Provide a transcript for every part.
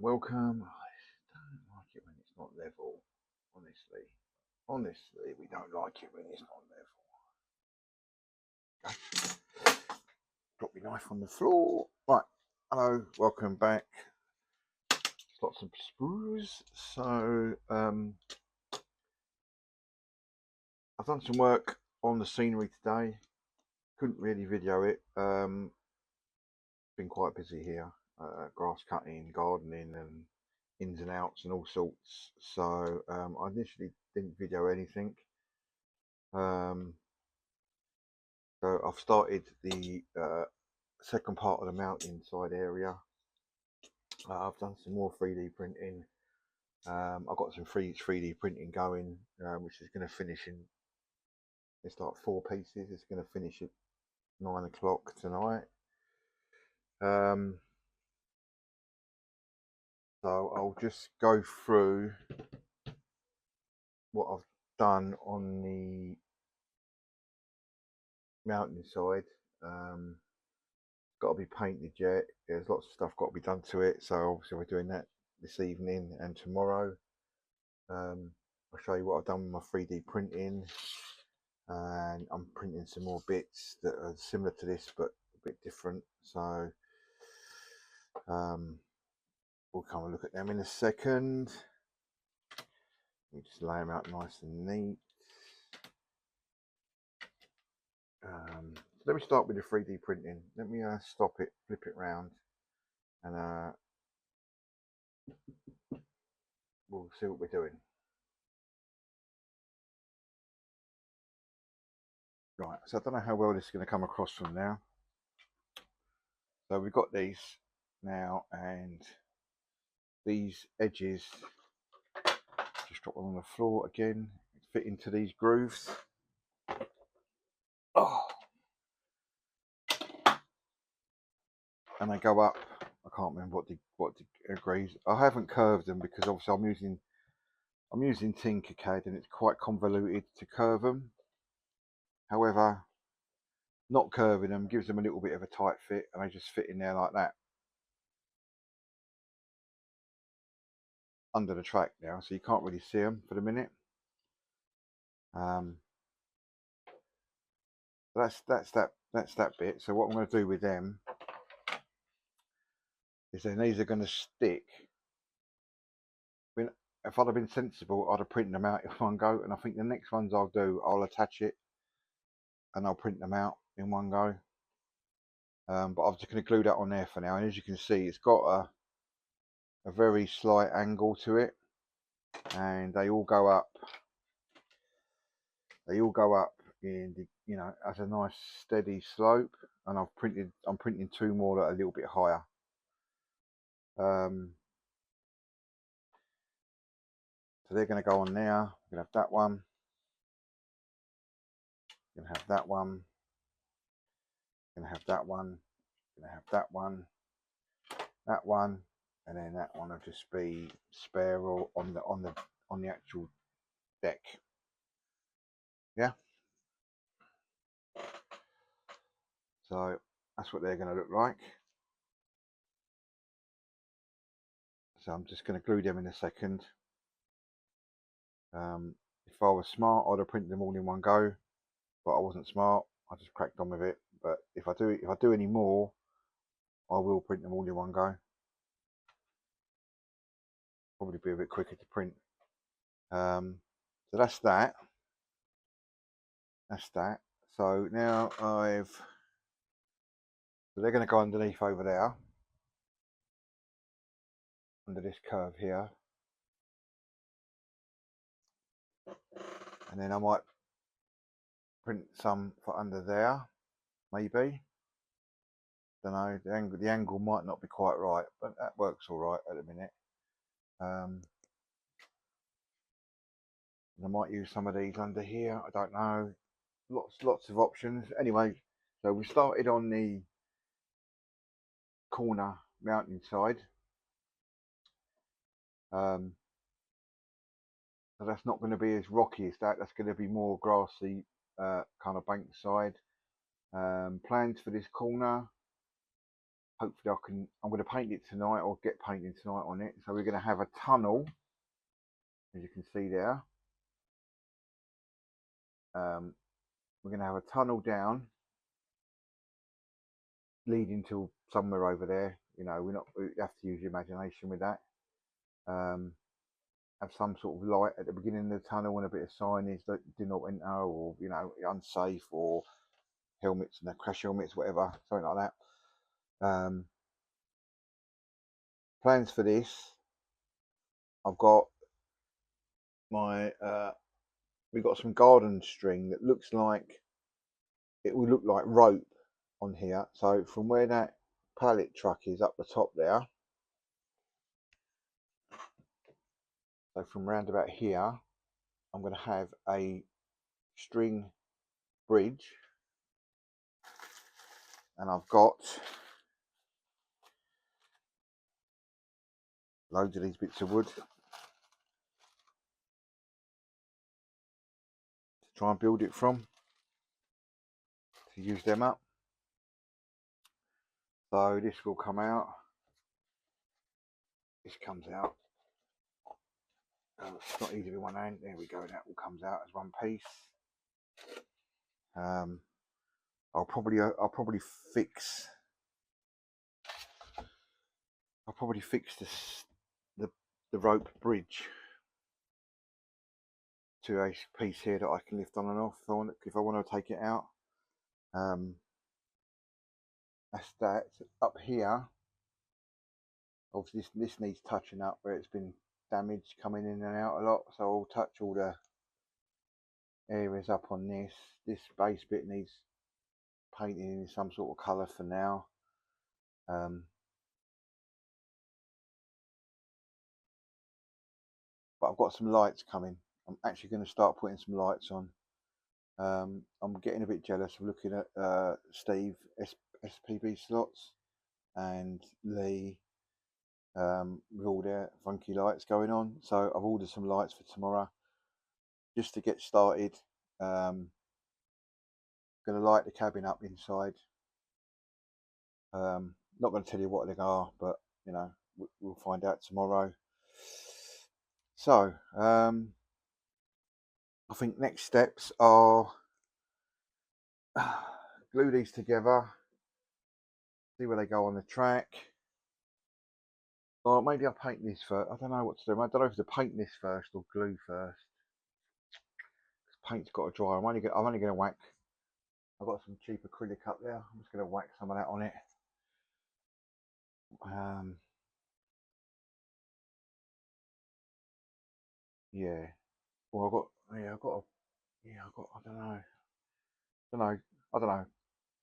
Welcome. I don't like it when it's not level. Honestly, we don't like it when it's not level. Drop your knife on the floor. Right. Hello. Welcome back. Lots of sprues. So I've done some work on the scenery today. Couldn't really video it. Been quite busy here. Grass cutting, gardening, and ins and outs and all sorts. So I initially didn't video anything. So I've started the second part of the mountainside area. I've done some more 3D printing. I've got some 3D printing going, which is going to finish in, it's like 4 pieces. It's going to finish at 9 o'clock tonight. So I'll just go through what I've done on the mountainside. Got to be painted yet. There's lots of stuff got to be done to it. So obviously we're doing that this evening and tomorrow. I'll show you what I've done with my 3D printing, and I'm printing some more bits that are similar to this but a bit different. So we'll come and look at them in a second. Let me just lay them out nice and neat. Let me start with the 3D printing. Let me stop it, flip it round, and we'll see what we're doing. Right, so I don't know how well this is going to come across from now. So we've got these now, and these edges, just drop them on the floor again, fit into these grooves. Oh, and they go up. I can't remember what degrees. I haven't curved them because obviously I'm using Tinkercad and it's quite convoluted to curve them. However, not curving them gives them a little bit of a tight fit, and they just fit in there like that under the track now, so you can't really see them for the minute. That's that bit. So what I'm going to do with them is then these are going to stick. If I'd have been sensible, I'd have printed them out in one go, and I think the next ones I'll do, I'll attach it and I'll print them out in one go. But I'm just going to glue that on there for now, and as you can see, it's got a very slight angle to it, and they all go up in the, you know, as a nice steady slope. And I'm printing 2 more that are a little bit higher. So they're going to go on there. We're going to have that one. We're going to have that one. We're going to have that one. We're going to have that one. That one, and then that one will just be spare or on the actual deck. Yeah. So that's what they're going to look like. So I'm just going to glue them in a second. If I was smart, I'd have printed them all in one go, but I wasn't smart. I just cracked on with it. But if I do any more, I will print them all in one go. Probably be a bit quicker to print. So that's that. That's that. So now so they're going to go underneath over there, under this curve here, and then I might print some for under there, maybe. Don't know, the angle might not be quite right, but that works all right at the minute. I might use some of these under here, I don't know. Lots of options. Anyway, so we started on the corner mountainside. So that's not going to be as rocky as that. That's going to be more grassy, kind of bank side. Plans for this corner. hopefully I'm going to paint it tonight, or get painting tonight on it. So we're going to have a tunnel, as you can see there. We're going to have a tunnel down leading to somewhere over there. You know, we have to use your imagination with that. Have some sort of light at the beginning of the tunnel and a bit of signage that do not enter, or you know, unsafe, or helmets and crash helmets, whatever, something like that. Plans for this, I've got my we've got some garden string that looks like, it will look like rope on here. So from where that pallet truck is up the top there, so from round about here, I'm going to have a string bridge, and I've got loads of these bits of wood to try and build it from, to use them up. So this will come out, this comes out, it's not easy with one hand, there we go, that all comes out as one piece. I'll probably fix this the rope bridge to a piece here that I can lift on and off if I want to take it out. That's that. Up here, obviously this needs touching up where it's been damaged coming in and out a lot, so I'll touch all the areas up on this. This base bit needs painting in some sort of colour for now. But I've got some lights coming. I'm actually going to start putting some lights on. I'm getting a bit jealous of looking at Steve SPB slots and Lee with all their funky lights going on. So I've ordered some lights for tomorrow just to get started. Going to light the cabin up inside. Not going to tell you what they are, but you know, we'll find out tomorrow. So I think next steps are glue these together, see where they go on the track. Or maybe I'll paint this first. I don't know what to do. I don't know if to paint this first or glue first. Paint's got to dry. I'm only going to whack. I've got some cheap acrylic up there. I'm just going to whack some of that on it. Yeah. Well, I don't know. I'm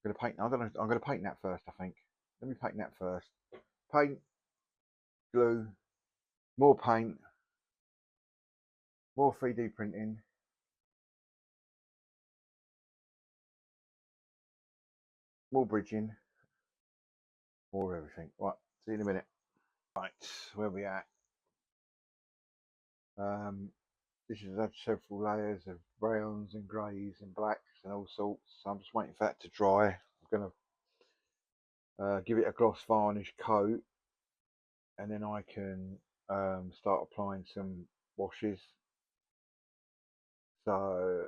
going to paint. I don't know. I'm going to paint that first, I think. Let me paint that first. Paint, glue, more paint, more 3D printing. More bridging, more everything. Right, see you in a minute. Right, where we at? This has had several layers of browns and greys and blacks and all sorts. So I'm just waiting for that to dry. I'm going to give it a gloss varnish coat, and then I can start applying some washes. So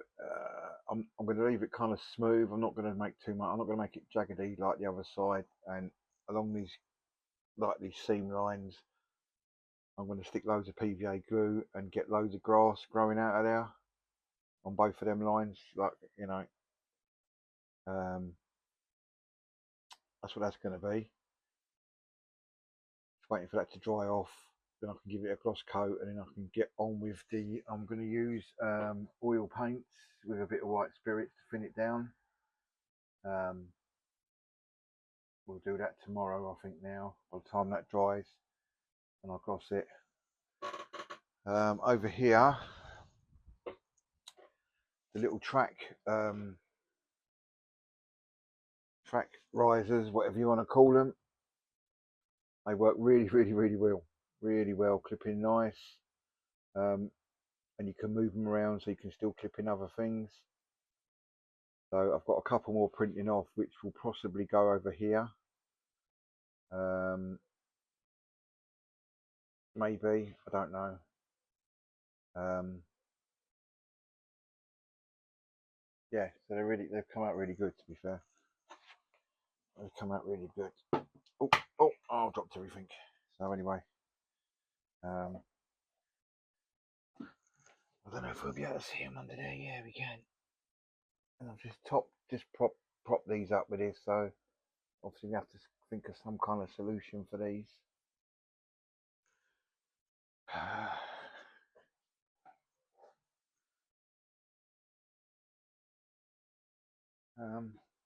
I'm going to leave it kind of smooth. I'm not going to make too much. I'm not going to make it jaggedy like the other side. And along these seam lines, I'm going to stick loads of PVA glue and get loads of grass growing out of there on both of them lines. Like, you know, that's what that's going to be. Just waiting for that to dry off. Then I can give it a gloss coat, and then I can get on with I'm going to use oil paints with a bit of white spirits to thin it down. We'll do that tomorrow, I think. Now, by the time that dries, and I'll gloss it. Over here, the little track risers, whatever you want to call them, they work really well, clipping nice, and you can move them around so you can still clip in other things. So I've got a couple more printing off, which will possibly go over here. Maybe, I don't know. Yeah, so they've come out really good, to be fair. They've come out really good. Oh, I dropped everything. So anyway, I don't know if we'll be able to see them under there. Yeah, we can. And I've just prop these up with this. So obviously we have to think of some kind of solution for these.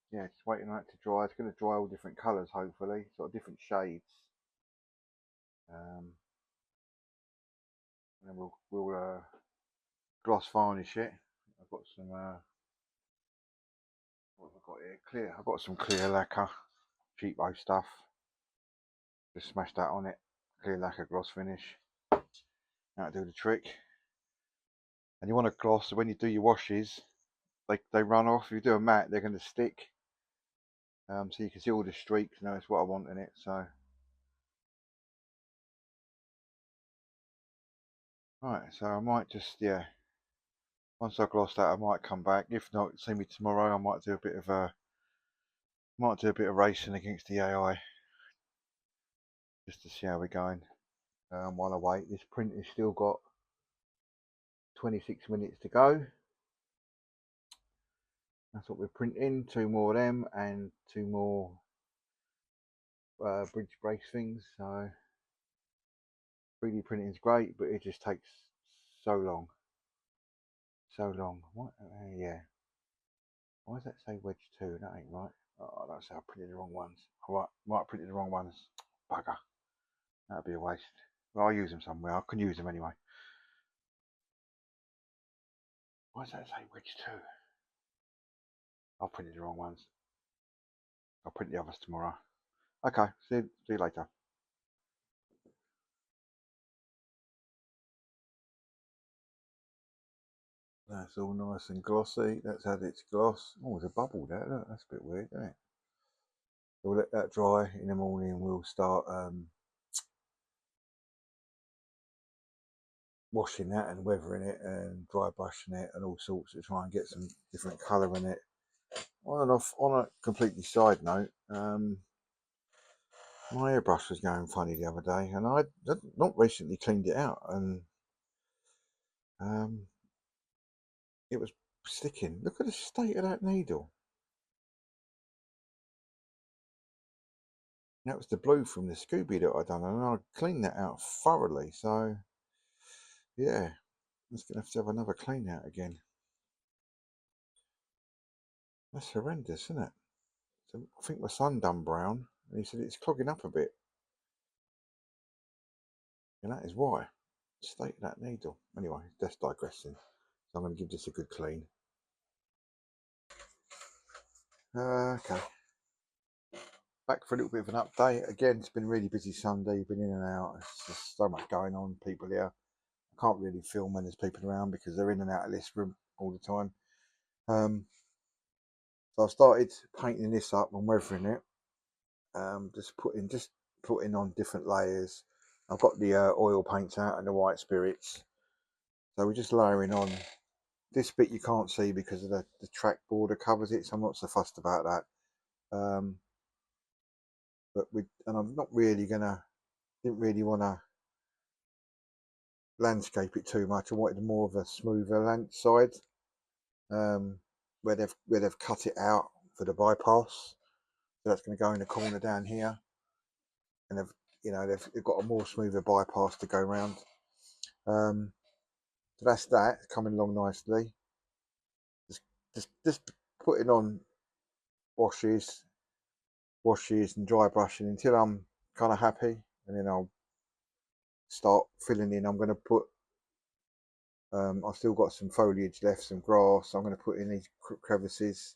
Yeah, just waiting on it to dry. It's going to dry all different colours, hopefully, sort of different shades. And then we'll gloss varnish it. I've got some what have I got here? Clear. I've got some clear lacquer, cheapo stuff. Just smash that on it. Clear lacquer gloss finish. That'll do the trick. And you want to gloss, so when you do your washes, they run off. If you do a matte, they're going to stick. So you can see all the streaks. You know, it's what I want in it. So, right. So I might just, yeah. Once I gloss that, I might come back. If not, see me tomorrow. I might do a bit of racing against the AI, just to see how we're going. While I wait, this print has still got 26 minutes to go. That's what we're printing. 2 more of them and 2 more bridge brace things. So 3D printing is great, but it just takes so long. What? Yeah. Why does that say wedge 2? That ain't right. Oh, that's how I printed the wrong ones. Alright, might have printed the wrong ones. Bugger. That'd be a waste. Well, I'll use them somewhere. I can use them anyway. Why does that say wedge 2? I'll print the wrong ones. I'll print the others tomorrow. Okay, see you later. That's all nice and glossy. That's had its gloss. Oh, there's a bubble there. Look, that's a bit weird, isn't it? So we'll let that dry. In the morning we'll start washing that and weathering it and dry brushing it and all sorts to try and get some different colour in it. On a completely side note, my airbrush was going funny the other day, and I not recently cleaned it out, and it was sticking. Look at the state of that needle. That was the blue from the Scooby that I done, and I cleaned that out thoroughly. So yeah, I'm just gonna have to have another clean out again. That's horrendous, isn't it? So I think my son done brown, and he said it's clogging up a bit, and that is why. State of that needle. Anyway, that's digressing. So I'm going to give this a good clean. Okay. Back for a little bit of an update. Again, it's been a really busy Sunday. Been in and out. It's just so much going on. People here. I can't really film when there's people around because they're in and out of this room all the time. So I've started painting this up and weathering it. Just putting on different layers. I've got the oil paints out and the white spirits. So we're just layering on. This bit you can't see because of the track border covers it, so I'm not so fussed about that. And I'm not really didn't really want to landscape it too much. I wanted more of a smoother land side, where they've cut it out for the bypass. So that's going to go in the corner down here, and they've got a more smoother bypass to go around. So that's that coming along nicely. Just putting on washes and dry brushing until I'm kind of happy, and then I'll start filling in. I'm going to put I've still got some foliage left, some grass. I'm going to put in these crevices,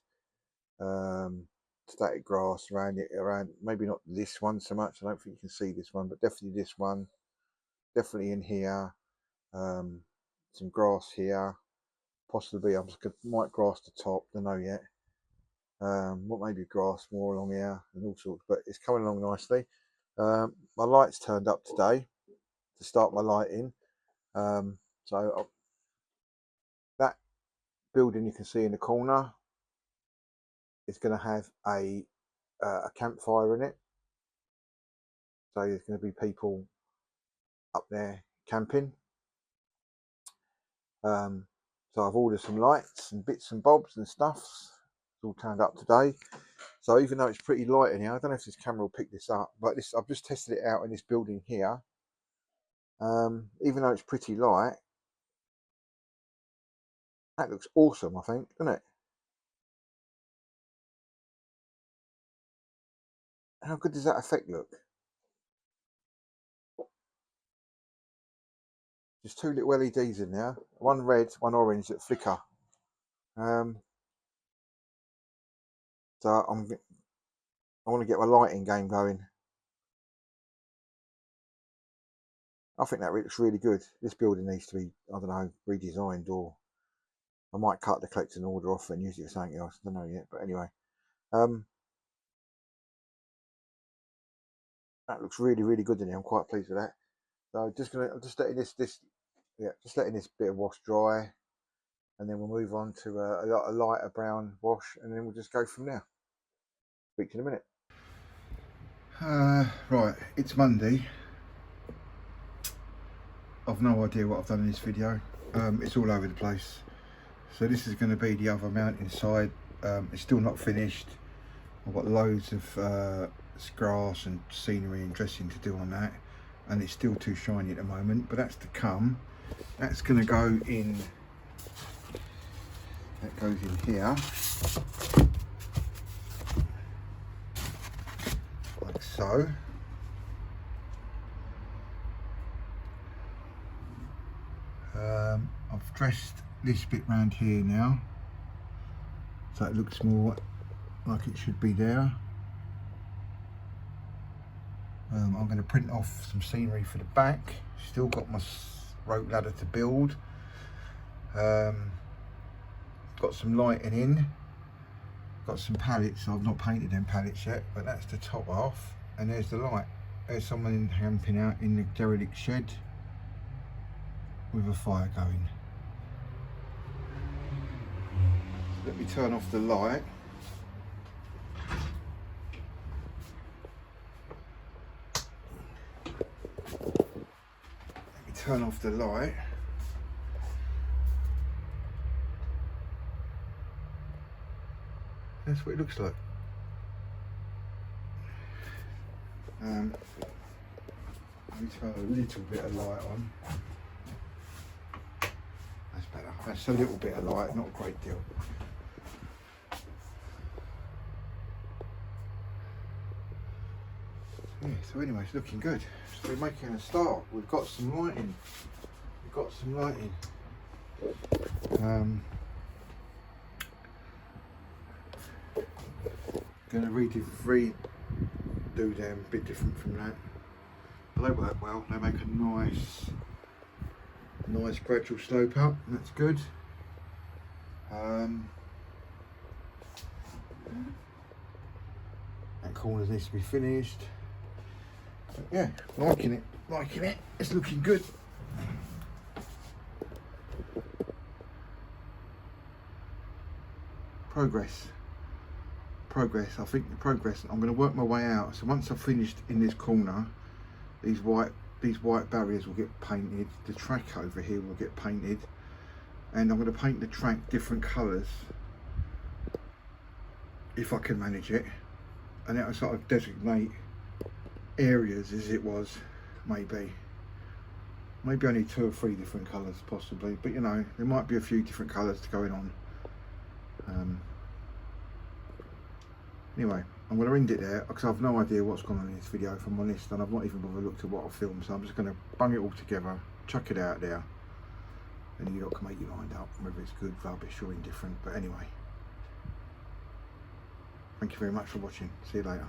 static grass around maybe not this one so much. I don't think you can see this one, but definitely this one, definitely in here. Some grass here, possibly might grass the top, don't know yet. What maybe grass more along here and all sorts, but it's coming along nicely. My lights turned up today to start my lighting. That building you can see in the corner is going to have a campfire in it. So there's going to be people up there camping. So I've ordered some lights and bits and bobs and stuffs. It's all turned up today. So even though it's pretty light in here, I don't know if this camera will pick this up, but I've just tested it out in this building here. Even though it's pretty light, that looks awesome, I think, doesn't it? How good does that effect look? There's two little LEDs in there, one red, one orange that flicker. So I want to get my lighting game going. I think that looks really good. This building needs to be, I don't know, redesigned, or I might cut the collecting order off and use it for something else. I don't know yet, but anyway, that looks really, really good in here. I'm quite pleased with that. So I'm just letting this bit of wash dry, and then we'll move on to a lighter brown wash, and then we'll just go from there. Speak to you in a minute. Right, it's Monday. I've no idea what I've done in this video. It's all over the place. So this is going to be the other mountain side. It's still not finished. I've got loads of grass and scenery and dressing to do on that, and it's still too shiny at the moment, but that's to come. That's going to go in, that goes in here like so. I've dressed this bit round here now, so it looks more like it should be there. I'm going to print off some scenery for the back. Still got my rope ladder to build. Got some lighting in. Got some pallets. I've not painted them pallets yet, but that's the top half. And there's the light. There's someone camping out in the derelict shed with a fire going. Let me turn off the light. Turn off the light. That's what it looks like. Let me turn a little bit of light on. That's better. That's a little bit of light, not a great deal. Yeah, so anyway, it's looking good. So we're making a start. We've got some lighting. Going to redo them a bit different from that. But they work well. They make a nice gradual slope up, and that's good. That corner needs to be finished. But yeah, liking it. It's looking good. Progress. I think the progress. I'm going to work my way out. So once I've finished in this corner, these white barriers will get painted. The track over here will get painted, and I'm going to paint the track different colours if I can manage it, and that'll sort of designate areas as it was. Maybe I need 2 or 3 different colours possibly, but you know, there might be a few different colours going on. Anyway, I'm going to end it there because I've no idea what's gone on in this video, if I'm honest, and I've not even bothered looked at what I've filmed, so I'm just going to bung it all together, chuck it out there, and you lot can make your mind up whether it's good, rubbish or indifferent. But anyway, thank you very much for watching. See you later.